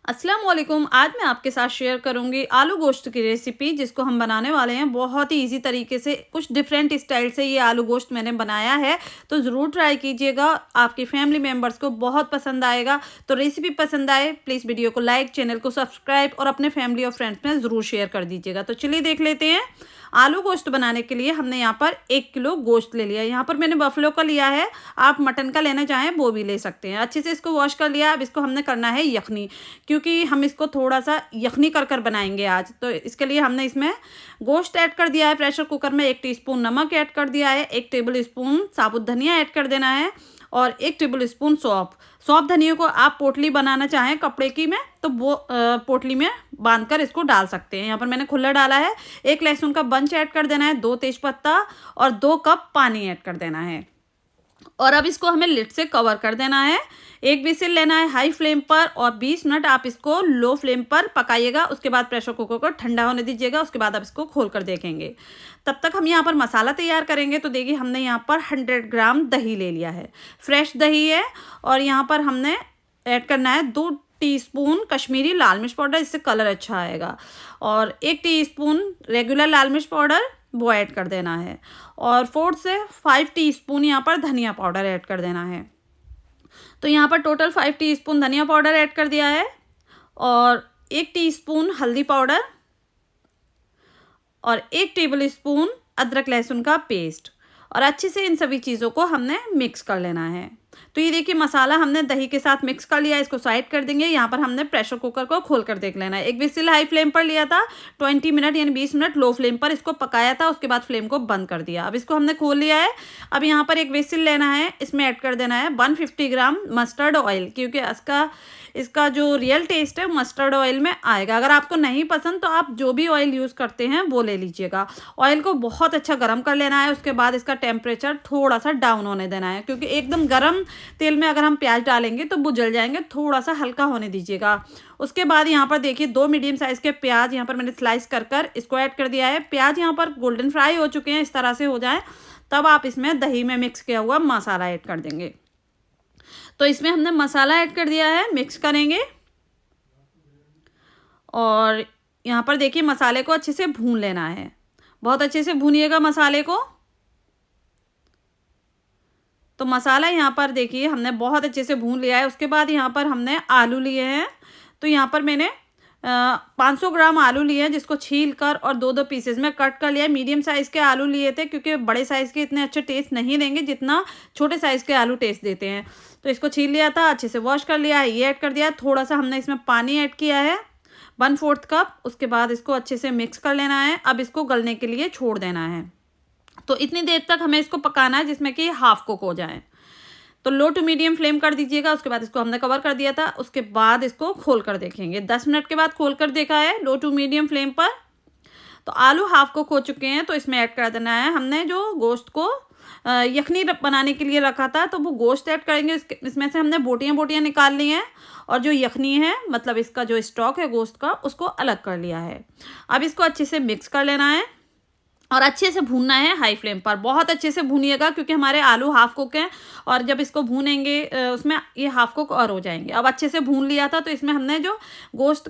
अस्सलाम वालेकुम। आज मैं आपके साथ शेयर करूंगी आलू गोश्त की रेसिपी, जिसको हम बनाने वाले हैं बहुत ही इजी तरीके से। कुछ डिफरेंट स्टाइल से ये आलू गोश्त मैंने बनाया है, तो ज़रूर ट्राई कीजिएगा। आपकी फैमिली मेम्बर्स को बहुत पसंद आएगा। तो रेसिपी पसंद आए प्लीज़ वीडियो को लाइक, चैनल को सब्सक्राइब और अपने फैमिली और फ्रेंड्स में ज़रूर शेयर कर दीजिएगा। तो चलिए देख लेते हैं। आलू गोश्त बनाने के लिए हमने यहाँ पर 1 किलो गोश्त ले लिया है। यहाँ पर मैंने बफलो का लिया है, आप मटन का लेना चाहें वो भी ले सकते हैं। अच्छे से इसको वॉश कर लिया। अब इसको हमने करना है यखनी, क्योंकि हम इसको थोड़ा सा यखनी कर कर बनाएंगे आज। तो इसके लिए हमने इसमें गोश्त ऐड कर दिया है प्रेशर कुकर में। 1 टीस्पून नमक ऐड कर दिया है, 1 टेबल स्पून साबुत धनिया ऐड कर देना है और 1 टेबल स्पून सौंफ। सौंफ धनिया को आप पोटली बनाना चाहें कपड़े की में तो वो पोटली में बांधकर इसको डाल सकते हैं। यहाँ पर मैंने खुला डाला है। 1 लहसुन का बंच ऐड कर देना है, 2 तेजपत्ता और 2 कप पानी ऐड कर देना है। और अब इसको हमें लिड से कवर कर देना है। 1 विसिल लेना है हाई फ्लेम पर और 20 मिनट आप इसको लो फ्लेम पर पकाइएगा। उसके बाद प्रेशर कुकर को ठंडा होने दीजिएगा। उसके बाद आप इसको खोल कर देखेंगे। तब तक हम यहाँ पर मसाला तैयार करेंगे। तो देखिए हमने यहाँ पर 100 ग्राम दही ले लिया है, फ्रेश दही है। और यहाँ पर हमने ऐड करना है 2 टीस्पून कश्मीरी लाल मिर्च पाउडर, इससे कलर अच्छा आएगा। और 1 टीस्पून रेगुलर लाल मिर्च पाउडर वो ऐड कर देना है। और 4 से 5 टीस्पून यहाँ पर धनिया पाउडर ऐड कर देना है। तो यहाँ पर टोटल 5 टीस्पून धनिया पाउडर ऐड कर दिया है और 1 टीस्पून हल्दी पाउडर और 1 टेबल स्पून अदरक लहसुन का पेस्ट। और अच्छे से इन सभी चीज़ों को हमने मिक्स कर लेना है। तो ये देखिए मसाला हमने दही के साथ मिक्स कर लिया, इसको साइड कर देंगे। यहाँ पर हमने प्रेशर कुकर को खोल कर देख लेना है। 1 विसिल हाई फ्लेम पर लिया था, 20 मिनट यानी 20 मिनट लो फ्लेम पर इसको पकाया था। उसके बाद फ्लेम को बंद कर दिया। अब इसको हमने खोल लिया है। अब यहाँ पर 1 विसिल लेना है, इसमें ऐड कर देना है 150 ग्राम मस्टर्ड ऑयल, क्योंकि इसका जो रियल टेस्ट है मस्टर्ड ऑयल में आएगा। अगर आपको नहीं पसंद तो आप जो भी ऑयल यूज़ करते हैं वो ले लीजिएगा। ऑयल को बहुत अच्छा गर्म कर लेना है। उसके बाद इसका टेम्परेचर थोड़ा सा डाउन होने देना है, क्योंकि एकदम गर्म तेल में अगर हम प्याज डालेंगे तो वो जल जाएंगे। थोड़ा सा हल्का होने दीजिएगा। उसके बाद यहाँ पर देखिए 2 मीडियम साइज़ के प्याज यहाँ पर मैंने स्लाइस कर इसको ऐड कर दिया है। प्याज यहाँ पर गोल्डन फ्राई हो चुके हैं, इस तरह से हो जाए तब आप इसमें दही में मिक्स किया हुआ मसाला ऐड कर देंगे। तो इसमें हमने मसाला ऐड कर दिया है, मिक्स करेंगे। और यहाँ पर देखिए मसाले को अच्छे से भून लेना है, बहुत अच्छे से भूनिएगा मसाले को। तो मसाला यहाँ पर देखिए हमने बहुत अच्छे से भून लिया है। उसके बाद यहाँ पर हमने आलू लिए हैं। तो यहाँ पर मैंने 500 ग्राम आलू लिए हैं, जिसको छील कर और 2-2 पीसेज में कट कर लिया है। मीडियम साइज़ के आलू लिए थे, क्योंकि बड़े साइज़ के इतने अच्छे टेस्ट नहीं देंगे जितना छोटे साइज़ के आलू टेस्ट देते हैं। तो इसको छील लिया था, अच्छे से वॉश कर लिया है, ये ऐड कर दिया। थोड़ा सा हमने इसमें पानी ऐड किया है, 1/4 कप। उसके बाद इसको अच्छे से मिक्स कर लेना है। अब इसको गलने के लिए छोड़ देना है। तो इतनी देर तक हमें इसको पकाना है जिसमें कि हाफ कुक हो जाए। तो लो टू मीडियम फ्लेम कर दीजिएगा। उसके बाद इसको हमने कवर कर दिया था। उसके बाद इसको खोल कर देखेंगे। 10 मिनट के बाद खोल कर देखा है लो टू मीडियम फ्लेम पर। तो आलू हाफ कुक हो चुके हैं। तो इसमें ऐड कर देना है हमने जो गोश्त को यखनी बनाने के लिए रखा था, तो वो गोश्त ऐड करेंगे। इसमें से हमने बोटियां निकाल ली हैं और जो यखनी है मतलब इसका जो स्टॉक है गोश्त का, उसको अलग कर लिया है। अब इसको अच्छे से मिक्स कर लेना है और अच्छे से भूनना है हाई फ्लेम पर। बहुत अच्छे से भूनिएगा, क्योंकि हमारे आलू हाफ कुक हैं और जब इसको भूनेंगे उसमें ये हाफ कुक और हो जाएंगे। अब अच्छे से भून लिया था। तो इसमें हमने जो गोश्त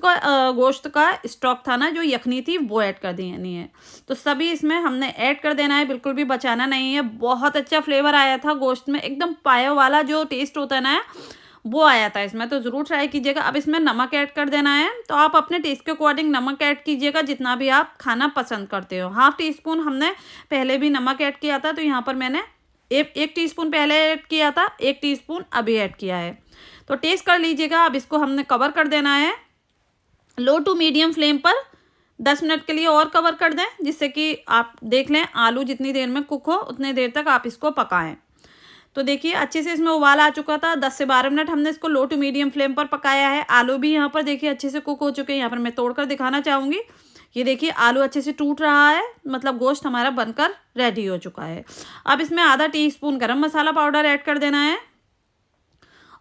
का स्टॉक था ना, जो यखनी थी, वो ऐड कर देनी है। तो सभी इसमें हमने ऐड कर देना है, बिल्कुल भी बचाना नहीं है। बहुत अच्छा फ्लेवर आया था गोश्त में, एकदम पाया वाला जो टेस्ट होता है ना वो आया था इसमें। तो ज़रूर ट्राई कीजिएगा। अब इसमें नमक ऐड कर देना है। तो आप अपने टेस्ट के अकॉर्डिंग नमक ऐड कीजिएगा, जितना भी आप खाना पसंद करते हो। हाफ टीस्पून हमने पहले भी नमक ऐड किया था, तो यहाँ पर मैंने 1 टीस्पून पहले ऐड किया था, 1 टीस्पून अभी ऐड किया है। तो टेस्ट कर लीजिएगा। अब इसको हमने कवर कर देना है लो टू मीडियम फ्लेम पर। 10 मिनट के लिए और कवर कर दें, जिससे कि आप देख लें आलू जितनी देर में कुक हो उतनी देर तक आप इसको पकाएं। तो देखिए अच्छे से इसमें उबाल आ चुका था। 10 से 12 मिनट हमने इसको लो टू मीडियम फ्लेम पर पकाया है। आलू भी यहाँ पर देखिए अच्छे से कुक हो चुके हैं। यहाँ पर मैं तोड़कर दिखाना चाहूँगी। ये देखिए आलू अच्छे से टूट रहा है, मतलब गोश्त हमारा बनकर रेडी हो चुका है। अब इसमें आधा टीस्पून गरम मसाला पाउडर ऐड कर देना है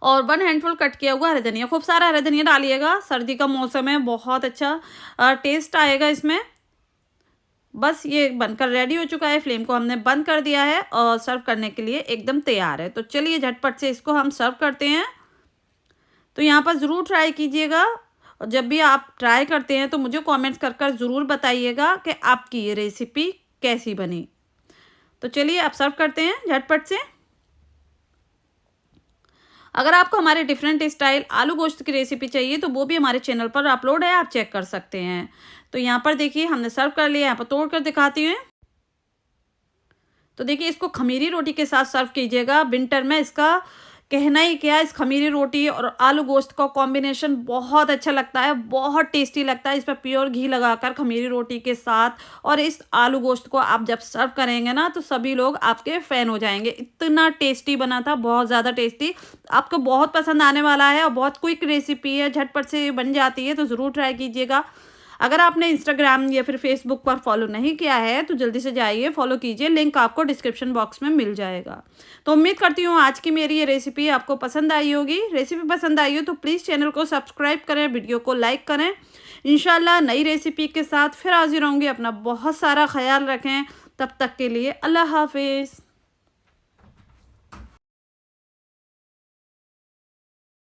और 1 हैंडफुल कट किया हुआ हरा धनिया। खूब सारा हरा धनिया डालिएगा, सर्दी का मौसम है, बहुत अच्छा टेस्ट आएगा इसमें। बस ये बनकर रेडी हो चुका है। फ्लेम को हमने बंद कर दिया है और सर्व करने के लिए एकदम तैयार है। तो चलिए झटपट से इसको हम सर्व करते हैं। तो यहाँ पर ज़रूर ट्राई कीजिएगा और जब भी आप ट्राई करते हैं तो मुझे कमेंट्स कर कर ज़रूर बताइएगा कि आपकी ये रेसिपी कैसी बनी। तो चलिए अब सर्व करते हैं झटपट से। अगर आपको हमारे डिफरेंट स्टाइल आलू गोश्त की रेसिपी चाहिए तो वो भी हमारे चैनल पर अपलोड है, आप चेक कर सकते हैं। तो यहाँ पर देखिए हमने सर्व कर लिया, यहाँ पर तोड़ कर दिखाती हूँ। तो देखिए इसको खमीरी रोटी के साथ सर्व कीजिएगा। विंटर में इसका कहना ही क्या है, इस खमीरी रोटी और आलू गोश्त का कॉम्बिनेशन बहुत अच्छा लगता है, बहुत टेस्टी लगता है। इस पर प्योर घी लगाकर खमीरी रोटी के साथ और इस आलू गोश्त को आप जब सर्व करेंगे ना तो सभी लोग आपके फ़ैन हो जाएंगे। इतना टेस्टी बना था, बहुत ज़्यादा टेस्टी, आपको बहुत पसंद आने वाला है और बहुत क्विक रेसिपी है, झटपट से बन जाती है, तो ज़रूर ट्राई कीजिएगा। अगर आपने इंस्टाग्राम या फिर फेसबुक पर फॉलो नहीं किया है तो जल्दी से जाइए फॉलो कीजिए, लिंक आपको डिस्क्रिप्शन बॉक्स में मिल जाएगा। तो उम्मीद करती हूँ आज की मेरी ये रेसिपी आपको पसंद आई होगी। रेसिपी पसंद आई हो तो प्लीज़ चैनल को सब्सक्राइब करें, वीडियो को लाइक करें। इंशाल्लाह नई रेसिपी के साथ फिर हाजिर होंगे। अपना बहुत सारा ख्याल रखें। तब तक के लिए अल्लाह हाफिज़।